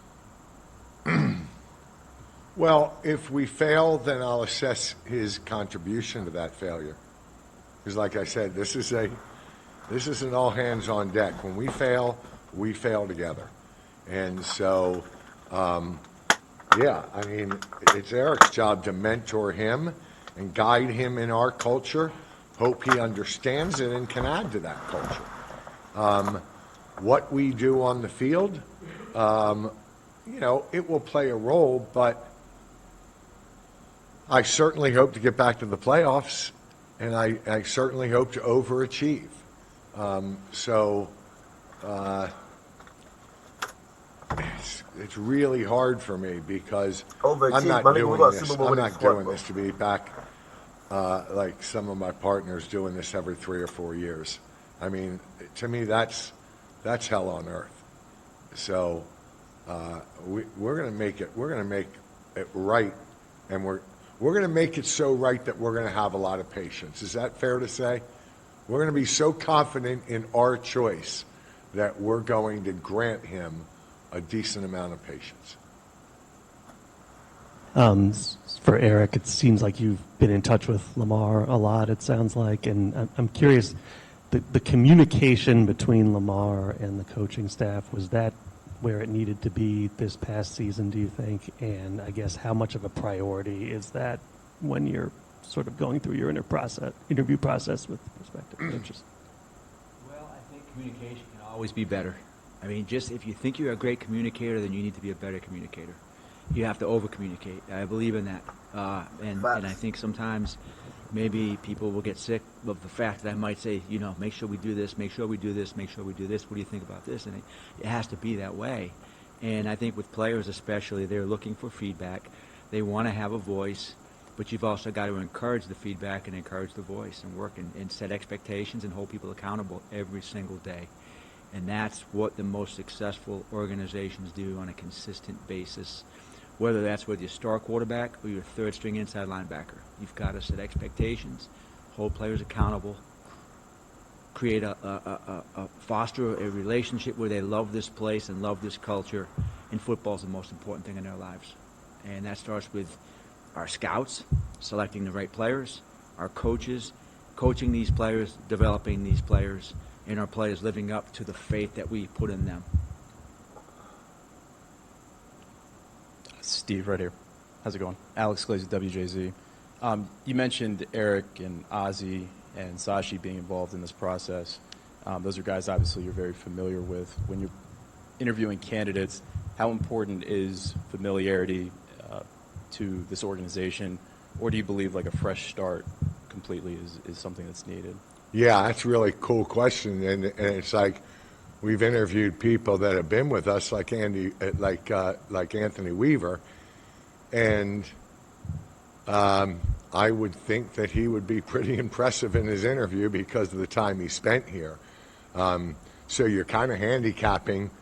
Well, if we fail, then I'll assess his contribution to that failure. Because, like I said, this is an all hands on deck. When we fail together. And so, it's Eric's job to mentor him and guide him in our culture. Hope he understands it and can add to that culture. What we do on the field, it will play a role, but I certainly hope to get back to the playoffs, and I certainly hope to overachieve. It's really hard for me because I'm not doing this. I'm not doing this to be back like some of my partners doing this every 3 or 4 years. I mean, to me, that's hell on earth. So we're going to make it. We're going to make it right, and we're going to make it so right that we're going to have a lot of patience. Is that fair to say? We're going to be so confident in our choice that we're going to grant him a decent amount of patience. For Eric, it seems like you've been in touch with Lamar a lot, it sounds like, and I'm curious, the communication between Lamar and the coaching staff, was that where it needed to be this past season, do you think? And I guess how much of a priority is that when you're sort of going through your interview process with prospective coaches? Well, I think communication can always be better. I mean, just if you think you're a great communicator, then you need to be a better communicator. You have to over-communicate. I believe in that. And I think sometimes maybe people will get sick of the fact that I might say, make sure we do this, make sure we do this, make sure we do this. What do you think about this? And it has to be that way. And I think with players especially, they're looking for feedback. They want to have a voice, but you've also got to encourage the feedback and encourage the voice and work and set expectations and hold people accountable every single day. And that's what the most successful organizations do on a consistent basis, whether that's with your star quarterback or your third-string inside linebacker. You've got to set expectations, hold players accountable, create foster a relationship where they love this place and love this culture, and football is the most important thing in their lives. And that starts with our scouts, selecting the right players, our coaches, coaching these players, developing these players, and our players living up to the faith that we put in them. Steve, right here. How's it going? Alex Glaze with WJZ. You mentioned Eric and Ozzie and Sashi being involved in this process. Those are guys, obviously, you're very familiar with. When you're interviewing candidates, how important is familiarity to this organization? Or do you believe like a fresh start completely is something that's needed? Yeah, that's a really cool question, and it's like we've interviewed people that have been with us, like Anthony Weaver, and I would think that he would be pretty impressive in his interview because of the time he spent here. So you're kind of handicapping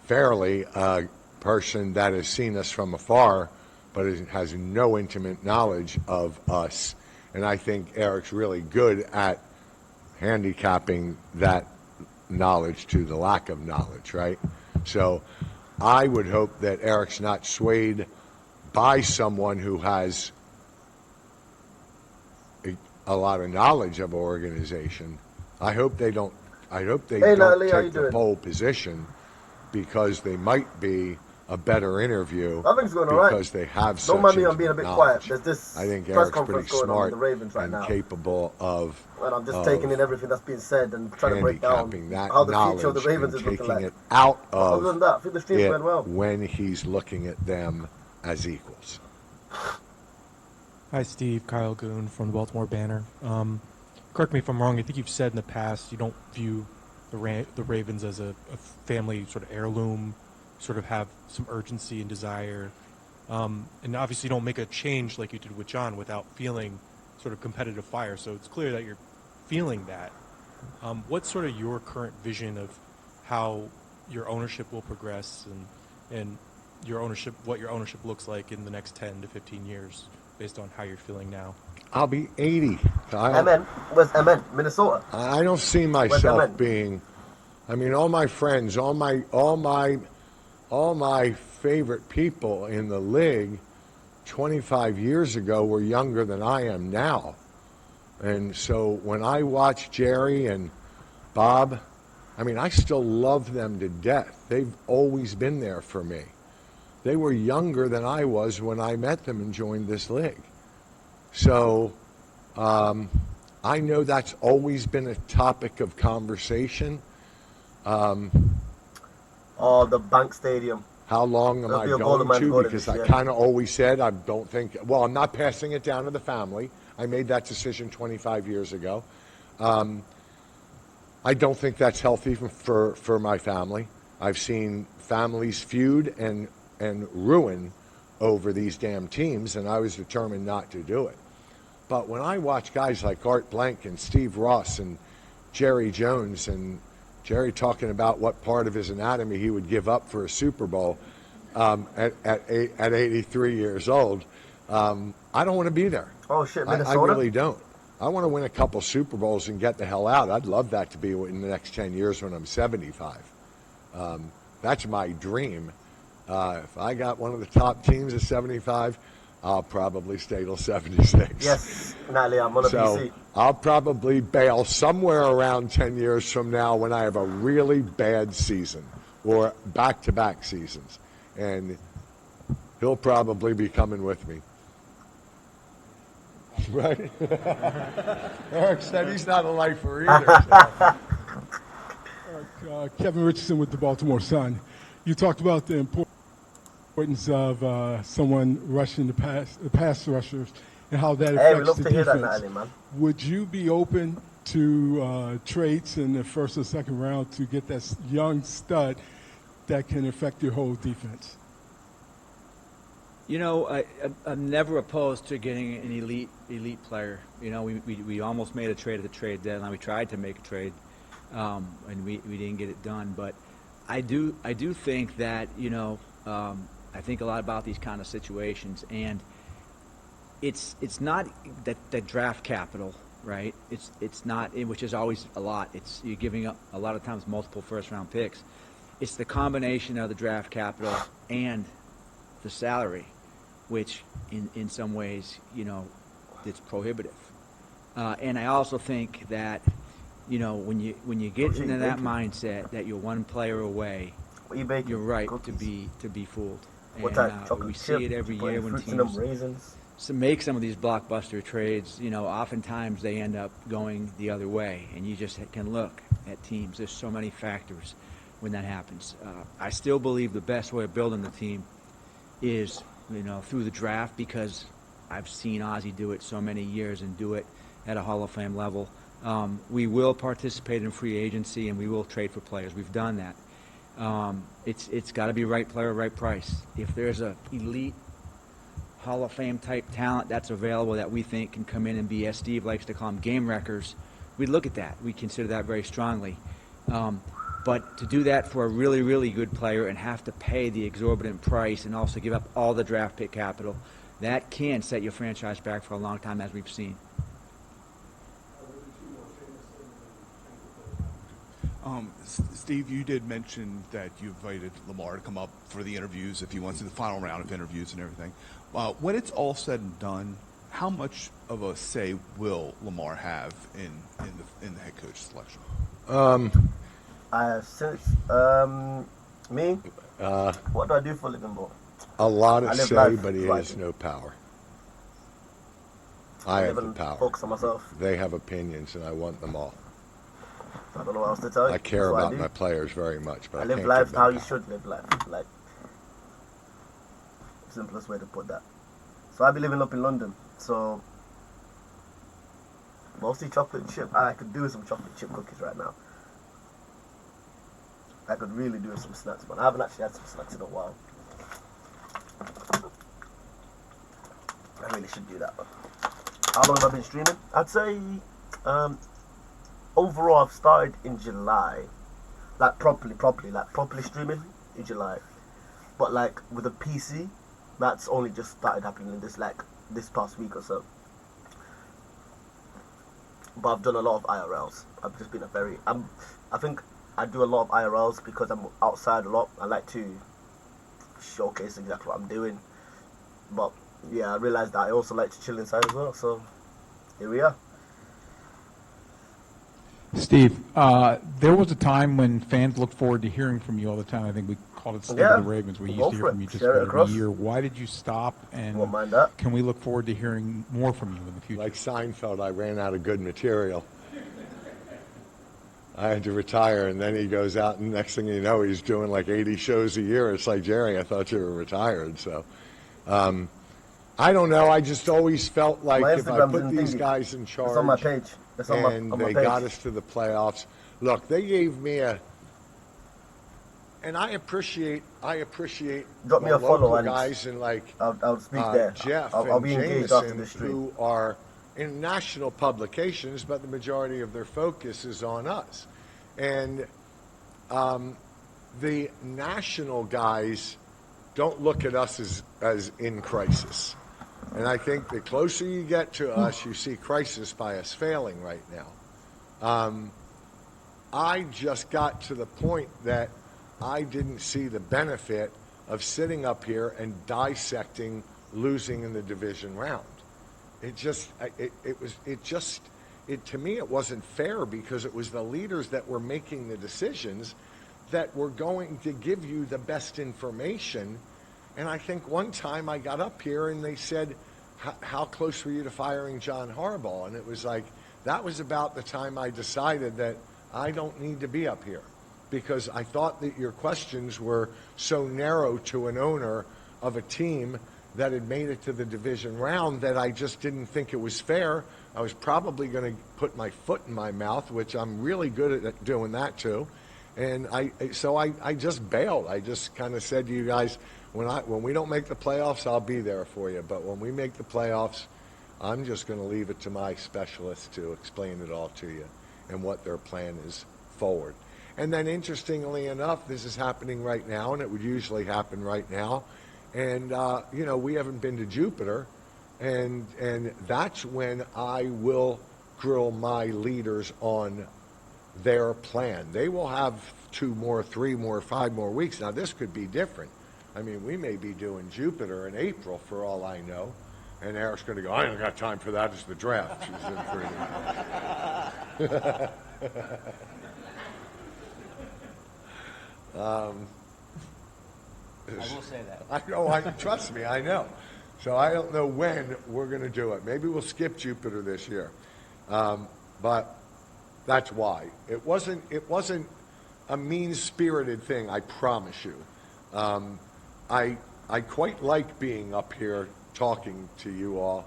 fairly a person that has seen us from afar, but has no intimate knowledge of us, and I think Eric's really good at handicapping that knowledge to the lack of knowledge, right? So I would hope that Eric's not swayed by someone who has a lot of knowledge of an organization. I hope they don't Natalie, take the pole position because they might be a better interview I think it's going all right. because they have Don't mind me, I'm being a bit quiet. knowledge. There's this I think press Eric's conference pretty going on with smart the Ravens right and now. capable of And I'm just taking in everything that's being said and trying to break down handicapping that how the future of the knowledge Ravens and is looking taking like. it out But of other than that, I think the stream's it going well. when he's looking at them as equals. Hi, Steve. Kyle Goon from the Baltimore Banner. Correct me if I'm wrong. I think you've said in the past you don't view the Ravens as a family sort of heirloom, sort of have some urgency and desire. And obviously you don't make a change like you did with John without feeling sort of competitive fire. So it's clear that you're feeling that. What's sort of your current vision of how your ownership will progress and what your ownership looks like in the next 10 to 15 years based on how you're feeling now? I'll be 80. MN? Where's MN? Minnesota? I don't see myself being. I mean, all my friends, all my favorite people in the league 25 years ago were younger than I am now. And so when I watch Jerry and Bob, I mean, I still love them to death. They've always been there for me. They were younger than I was when I met them and joined this league. So I know that's always been a topic of conversation. The Bank Stadium. How long am There'll I be a golden going man to? golden Because this I year. kind of always said I don't think. Well, I'm not passing it down to the family. I made that decision 25 years ago. I don't think that's healthy for my family. I've seen families feud and ruin over these damn teams, and I was determined not to do it. But when I watch guys like Art Blank and Steve Ross and Jerry Jones, and Jerry talking about what part of his anatomy he would give up for a Super Bowl at 83 years old, I don't want to be there. Oh shit, I Minnesota. really don't. I want to win a couple Super Bowls and get the hell out. I'd love that to be in the next 10 years when I'm 75. That's my dream. If I got one of the top teams at 75, I'll probably stay till 76. Yes, Natalie, I'm on a So PC. I'll probably bail somewhere around 10 years from now when I have a really bad season or back-to-back seasons. And he'll probably be coming with me. Right? Eric said he's not a lifer either. So. Kevin Richardson with the Baltimore Sun. You talked about the importance of someone rushing the pass rushers and how that Hey, we affects love the to hear that, defense. Natalie, man. Would you be open to trades in the first or second round to get that young stud that can affect your whole defense? You know, I'm never opposed to getting an elite player. You know, we almost made a trade at the trade deadline. We tried to make a trade, and we didn't get it done. But I do think that, you know, I think a lot about these kind of situations, and it's not that draft capital, right? It's not, which is always a lot. It's you're giving up a lot of times multiple first-round picks. It's the combination of the draft capital and the salary, which in some ways, you know, it's prohibitive. And I also think that, you know, when you get into that mindset that you're one player away, you're right to be fooled. What And type? Chocolate we chip? see it every Putting year when fruits in them, teams raisins? make some of these blockbuster trades. You know, oftentimes they end up going the other way, and you just can look at teams. There's so many factors when that happens. I still believe the best way of building the team is, you know, through the draft, because I've seen Ozzie do it so many years and do it at a Hall of Fame level. We will participate in free agency, and we will trade for players. We've done that. It's got to be right player, right price. If there's a elite Hall of Fame type talent that's available that we think can come in and be, as Steve likes to call them, game wreckers, we'd look at that. We consider that very strongly. But to do that for a really, really good player and have to pay the exorbitant price and also give up all the draft pick capital, that can set your franchise back for a long time, as we've seen. Steve, you did mention that you invited Lamar to come up for the interviews if he wants to the final round of interviews and everything. When it's all said and done, how much of a say will Lamar have in the head coach selection? Me? What do I do for a living, bro? A lot I of live say, life but he right. has no power. I have the power. Focus on myself. They have opinions, and I want them all. I don't know what else to tell you. I care That's what about do. my players very much, but I live can't life give them how you power. should live life. Like, simplest way to put that. So I be living up in London. So mostly chocolate chip. I could do with some chocolate chip cookies right now. I could really do with some snacks, but I haven't actually had some snacks in a while. I really should do that. But how long have I been streaming? I'd say overall I've started in July. Like properly streaming in July. But like with a PC, that's only just started happening in this past week or so. But I've done a lot of IRLs. I've just been I think I do a lot of IRLs because I'm outside a lot. I like to showcase exactly what I'm doing. But yeah, I realised that I also like to chill inside as well. So here we are. Steve, there was a time when fans looked forward to hearing from you all the time. I think we called it State of the Ravens. We used to hear from you just about every year. Why did you stop? And won't mind that. Can we look forward to hearing more from you in the future? Like Seinfeld, I ran out of good material. I had to retire, and then he goes out, and next thing you know, he's doing like 80 shows a year. It's like, Jerry, I thought you were retired. So, I don't know. I just always felt like if I put these guys in charge, it's on my page. It's on and my they page. got us to the playoffs. Look, they gave me and I appreciate Drop me the a follow local and guys and like I'll speak there. Jeff I'll and be engaged after Jameson, the stream. who are in national publications, but the majority of their focus is on us. And the national guys don't look at us as in crisis. And I think the closer you get to us, you see crisis by us failing right now. I just got to the point that I didn't see the benefit of sitting up here and dissecting losing in the division round. To me, it wasn't fair because it was the leaders that were making the decisions that were going to give you the best information. And I think one time I got up here and they said, how close were you to firing John Harbaugh? And it was like, that was about the time I decided that I don't need to be up here, because I thought that your questions were so narrow to an owner of a team that had made it to the division round that I just didn't think it was fair. I was probably going to put my foot in my mouth, which I'm really good at doing that too. And I just bailed. I just kind of said to you guys, when we don't make the playoffs, I'll be there for you. But when we make the playoffs, I'm just going to leave it to my specialists to explain it all to you and what their plan is forward. And then interestingly enough, this is happening right now, and it would usually happen right now. And, we haven't been to Jupiter, and that's when I will grill my leaders on their plan. They will have 2 more, 3 more, 5 more weeks. Now, this could be different. I mean, we may be doing Jupiter in April for all I know. And Eric's going to go, I ain't got time for that. It's the draft. She's in pretty. I will say that. I know. Trust me, I know. So I don't know when we're going to do it. Maybe we'll skip Jupiter this year, but that's why it wasn't a mean-spirited thing. I promise you. I quite like being up here talking to you all.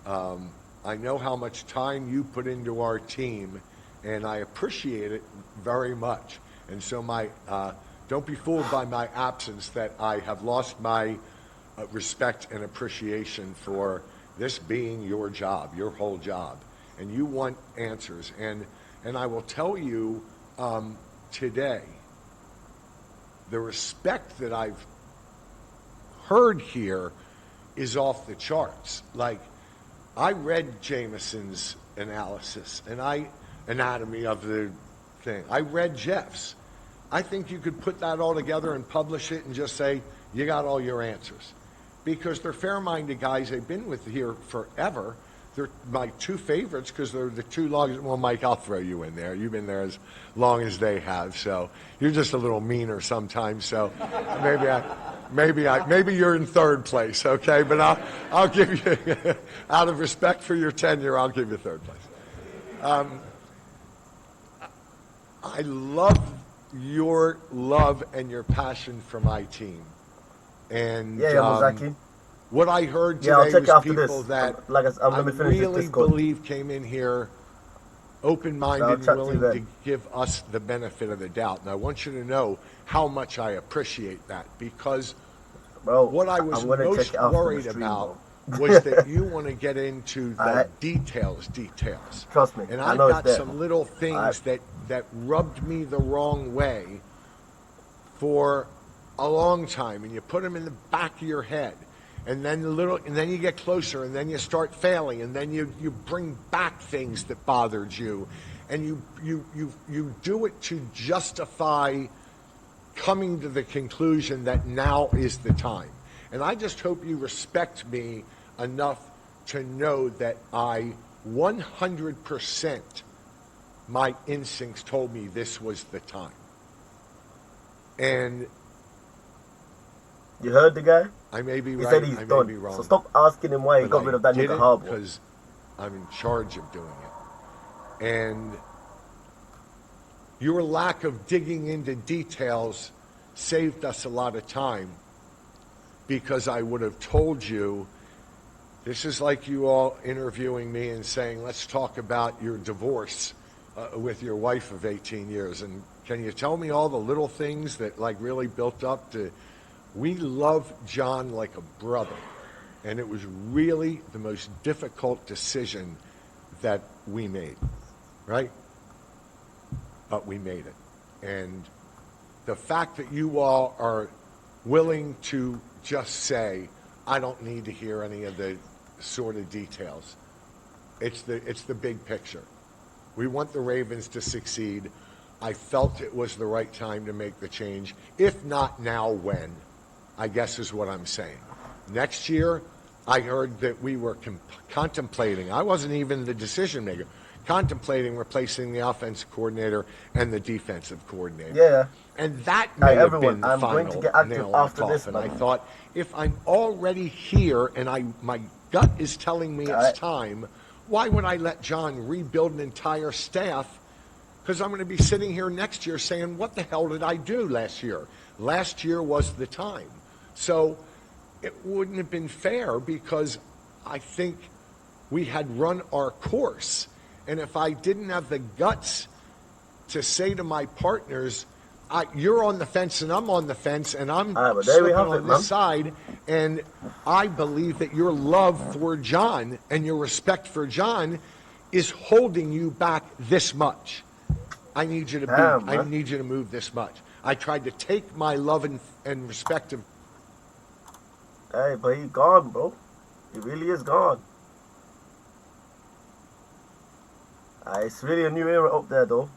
I know how much time you put into our team, and I appreciate it very much. And so don't be fooled by my absence that I have lost my respect and appreciation for this being your job, your whole job. And you want answers. And I will tell you today, the respect that I've heard here is off the charts. Like, I read Jameson's analysis and anatomy of the thing. I read Jeff's. I think you could put that all together and publish it and just say, you got all your answers. Because they're fair-minded guys. They've been with here forever. They're my 2 favorites because they're the 2 longest. Well, Mike, I'll throw you in there. You've been there as long as they have. So you're just a little meaner sometimes. So maybe you're in 3rd place, okay? But I'll give you, out of respect for your tenure, I'll give you 3rd place. I love your love and your passion for my team. And what I heard today was people that I really believe came in here open-minded and willing to give us the benefit of the doubt. And I want you to know how much I appreciate that, because what I was most worried about was that you want to get into the details. Trust me. And I got some little things that rubbed me the wrong way for a long time, and you put them in the back of your head, and then you get closer, and then you start failing, and then you bring back things that bothered you, and you do it to justify coming to the conclusion that now is the time. And I just hope you respect me enough to know that I 100%, my instincts told me this was the time. And you heard the guy? I may be right, said he's I done. may be wrong. So stop asking him why he got rid of that nigga Harbaugh. Because I'm in charge of doing it. And Your lack of digging into details saved us a lot of time, because I would have told you, this is like you all interviewing me and saying, let's talk about your divorce with your wife of 18 years. And can you tell me all the little things that like really built up to, we love John like a brother. And it was really the most difficult decision that we made, right? But we made it. And the fact that you all are willing to just say, I don't need to hear any of the sort of details. It's the big picture. We want the Ravens to succeed. I felt it was the right time to make the change. If not now, when? I guess is what I'm saying. Next year, I heard that we were contemplating, I wasn't even the decision maker, contemplating replacing the offensive coordinator and the defensive coordinator. Yeah. And that may have been the I'm final going to get active nail in the after this, coffin. I man. thought, if I'm already here and my gut is telling me it's time, why would I let John rebuild an entire staff? Because I'm going to be sitting here next year saying, what the hell did I do last year? Last year was the time. So it wouldn't have been fair, because I think we had run our course. And if I didn't have the guts to say to my partners, you're on the fence and I'm on the fence, and I'm slipping on this side, and I believe that your love for John and your respect for John is holding you back this much. I need you to I need you to move this much. I tried to take my love and respect of. Hey, but he's gone, bro. He really is gone. It's really a new era up there, though.